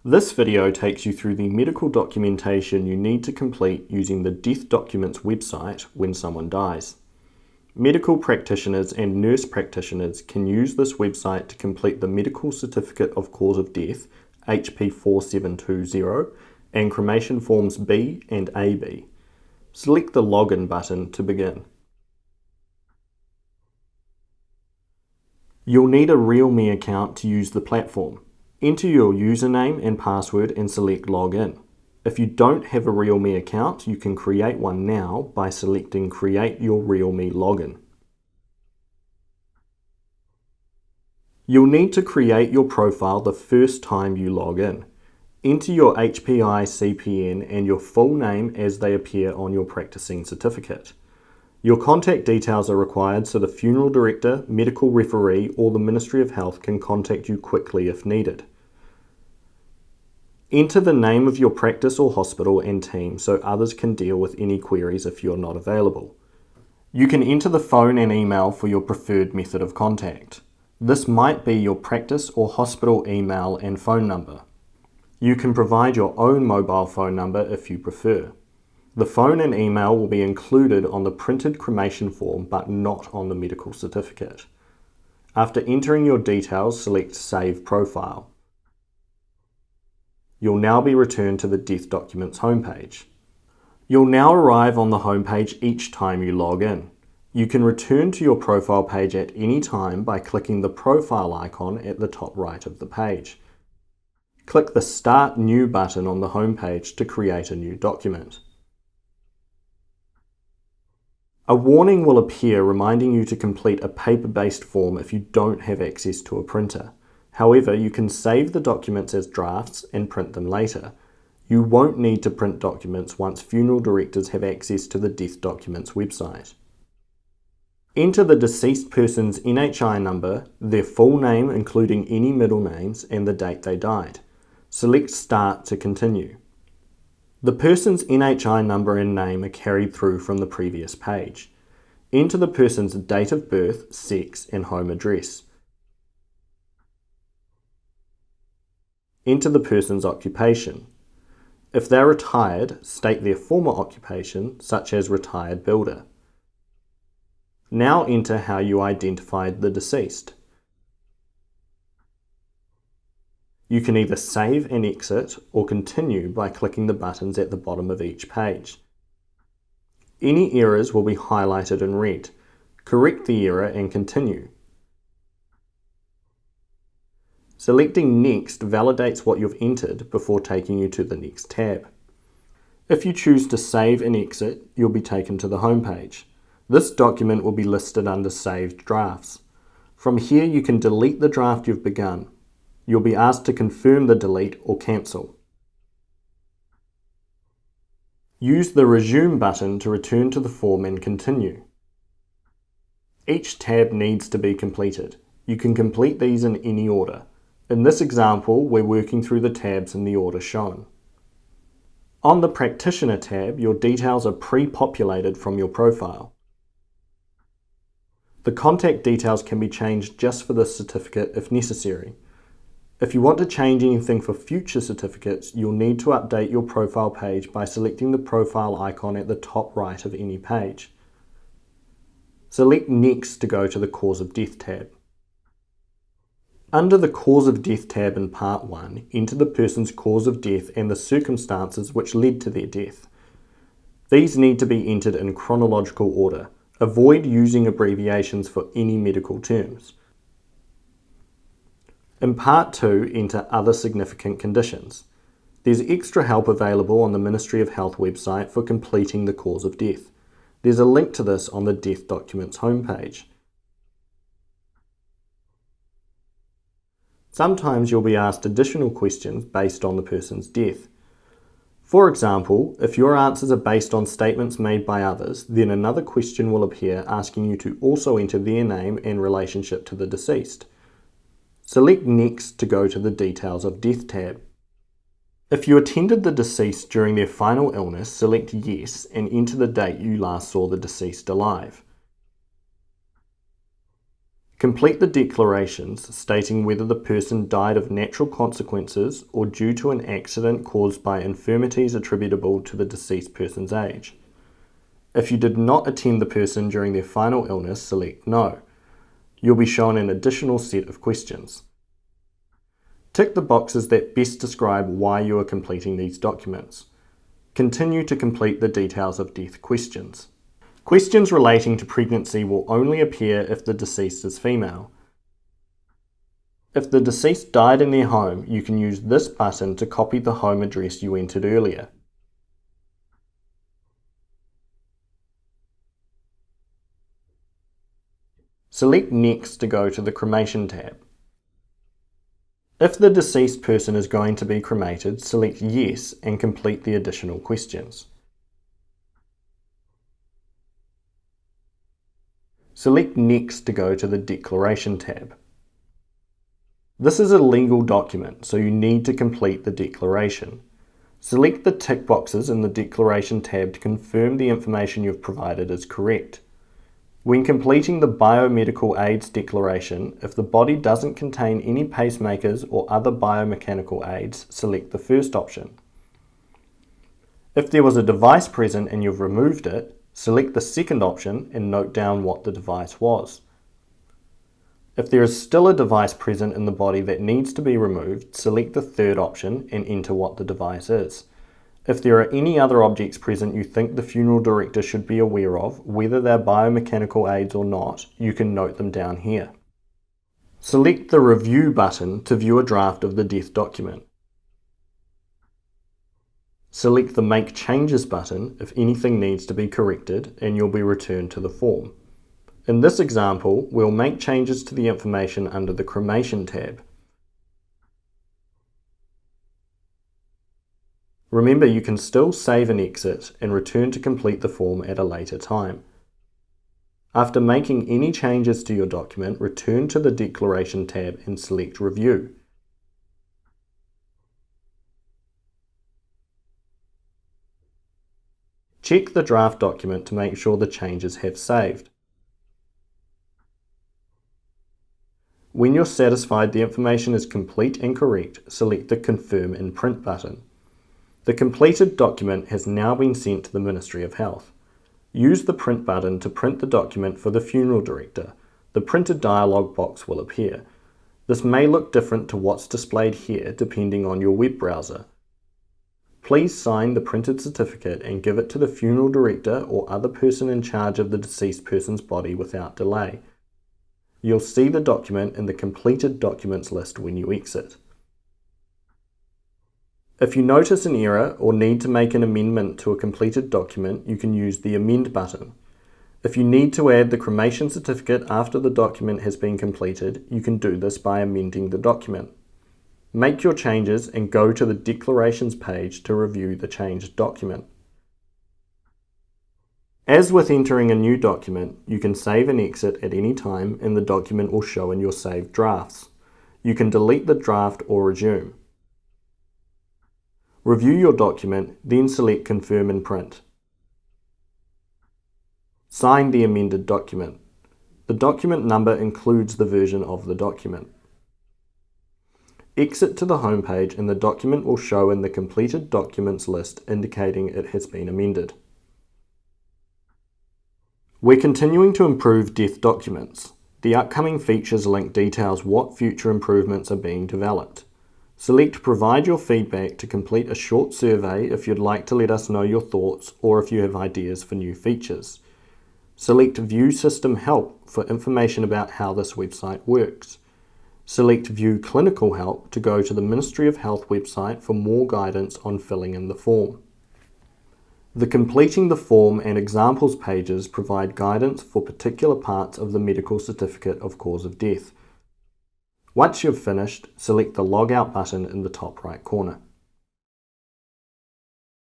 This video takes you through the medical documentation you need to complete using the Death Documents website when someone dies. Medical practitioners and nurse practitioners can use this website to complete the Medical Certificate of Cause of Death, HP 4720, and cremation forms B and AB. Select the Login button to begin. You'll need a RealMe account to use the platform. Enter your username and password and select Login. If you don't have a RealMe account, you can create one now by selecting Create Your RealMe Login. You'll need to create your profile the first time you log in. Enter your HPI CPN and your full name as they appear on your practicing certificate. Your contact details are required so the funeral director, medical referee, or the Ministry of Health can contact you quickly if needed. Enter the name of your practice or hospital and team so others can deal with any queries if you're not available. You can enter the phone and email for your preferred method of contact. This might be your practice or hospital email and phone number. You can provide your own mobile phone number if you prefer. The phone and email will be included on the printed cremation form but not on the medical certificate. After entering your details, select Save Profile. You'll now be returned to the Death Documents homepage. You'll now arrive on the homepage each time you log in. You can return to your profile page at any time by clicking the profile icon at the top right of the page. Click the Start New button on the homepage to create a new document. A warning will appear reminding you to complete a paper-based form if you don't have access to a printer. However, you can save the documents as drafts and print them later. You won't need to print documents once funeral directors have access to the Death Documents website. Enter the deceased person's NHI number, their full name including any middle names, and the date they died. Select Start to continue. The person's NHI number and name are carried through from the previous page. Enter the person's date of birth, sex, and home address. Enter the person's occupation. If they're retired, state their former occupation, such as retired builder. Now enter how you identified the deceased. You can either save and exit or continue by clicking the buttons at the bottom of each page. Any errors will be highlighted in red. Correct the error and continue. Selecting Next validates what you've entered before taking you to the next tab. If you choose to save and exit, you'll be taken to the home page. This document will be listed under Saved Drafts. From here you can delete the draft you've begun. You'll be asked to confirm the delete or cancel. Use the Resume button to return to the form and continue. Each tab needs to be completed. You can complete these in any order. In this example, we're working through the tabs in the order shown. On the Practitioner tab, your details are pre-populated from your profile. The contact details can be changed just for this certificate if necessary. If you want to change anything for future certificates, you'll need to update your profile page by selecting the profile icon at the top right of any page. Select Next to go to the Cause of Death tab. Under the Cause of Death tab in Part 1, enter the person's cause of death and the circumstances which led to their death. These need to be entered in chronological order. Avoid using abbreviations for any medical terms. In Part 2, enter Other Significant Conditions. There's extra help available on the Ministry of Health website for completing the cause of death. There's a link to this on the Death Documents homepage. Sometimes you'll be asked additional questions based on the person's death. For example, if your answers are based on statements made by others, then another question will appear asking you to also enter their name and relationship to the deceased. Select Next to go to the Details of Death tab. If you attended the deceased during their final illness, select Yes and enter the date you last saw the deceased alive. Complete the declarations stating whether the person died of natural consequences or due to an accident caused by infirmities attributable to the deceased person's age. If you did not attend the person during their final illness, select No. You'll be shown an additional set of questions. Tick the boxes that best describe why you are completing these documents. Continue to complete the details of death questions. Questions relating to pregnancy will only appear if the deceased is female. If the deceased died in their home, you can use this button to copy the home address you entered earlier. Select Next to go to the Cremation tab. If the deceased person is going to be cremated, select Yes and complete the additional questions. Select Next to go to the Declaration tab. This is a legal document, so you need to complete the declaration. Select the tick boxes in the Declaration tab to confirm the information you've provided is correct. When completing the biomedical aids declaration, if the body doesn't contain any pacemakers or other biomechanical aids, select the first option. If there was a device present and you've removed it, select the second option and note down what the device was. If there is still a device present in the body that needs to be removed, select the third option and enter what the device is. If there are any other objects present you think the funeral director should be aware of, whether they're biomechanical aids or not, you can note them down here. Select the Review button to view a draft of the death document. Select the Make Changes button if anything needs to be corrected and you'll be returned to the form. In this example, we'll make changes to the information under the Cremation tab. Remember, you can still save and exit and return to complete the form at a later time. After making any changes to your document, return to the Declaration tab and select Review. Check the draft document to make sure the changes have saved. When you're satisfied the information is complete and correct, select the Confirm and Print button. The completed document has now been sent to the Ministry of Health. Use the Print button to print the document for the funeral director. The printed dialog box will appear. This may look different to what's displayed here depending on your web browser. Please sign the printed certificate and give it to the funeral director or other person in charge of the deceased person's body without delay. You'll see the document in the completed documents list when you exit. If you notice an error or need to make an amendment to a completed document, you can use the Amend button. If you need to add the cremation certificate after the document has been completed, you can do this by amending the document. Make your changes and go to the Declarations page to review the changed document. As with entering a new document, you can save and exit at any time and the document will show in your saved drafts. You can delete the draft or resume. Review your document, then select Confirm and Print. Sign the amended document. The document number includes the version of the document. Exit to the home page and the document will show in the completed documents list indicating it has been amended. We're continuing to improve death documents. The upcoming features link details what future improvements are being developed. Select Provide your feedback to complete a short survey if you'd like to let us know your thoughts or if you have ideas for new features. Select View System Help for information about how this website works. Select View Clinical Help to go to the Ministry of Health website for more guidance on filling in the form. The Completing the Form and Examples pages provide guidance for particular parts of the medical certificate of cause of death. Once you've finished, select the Log Out button in the top right corner.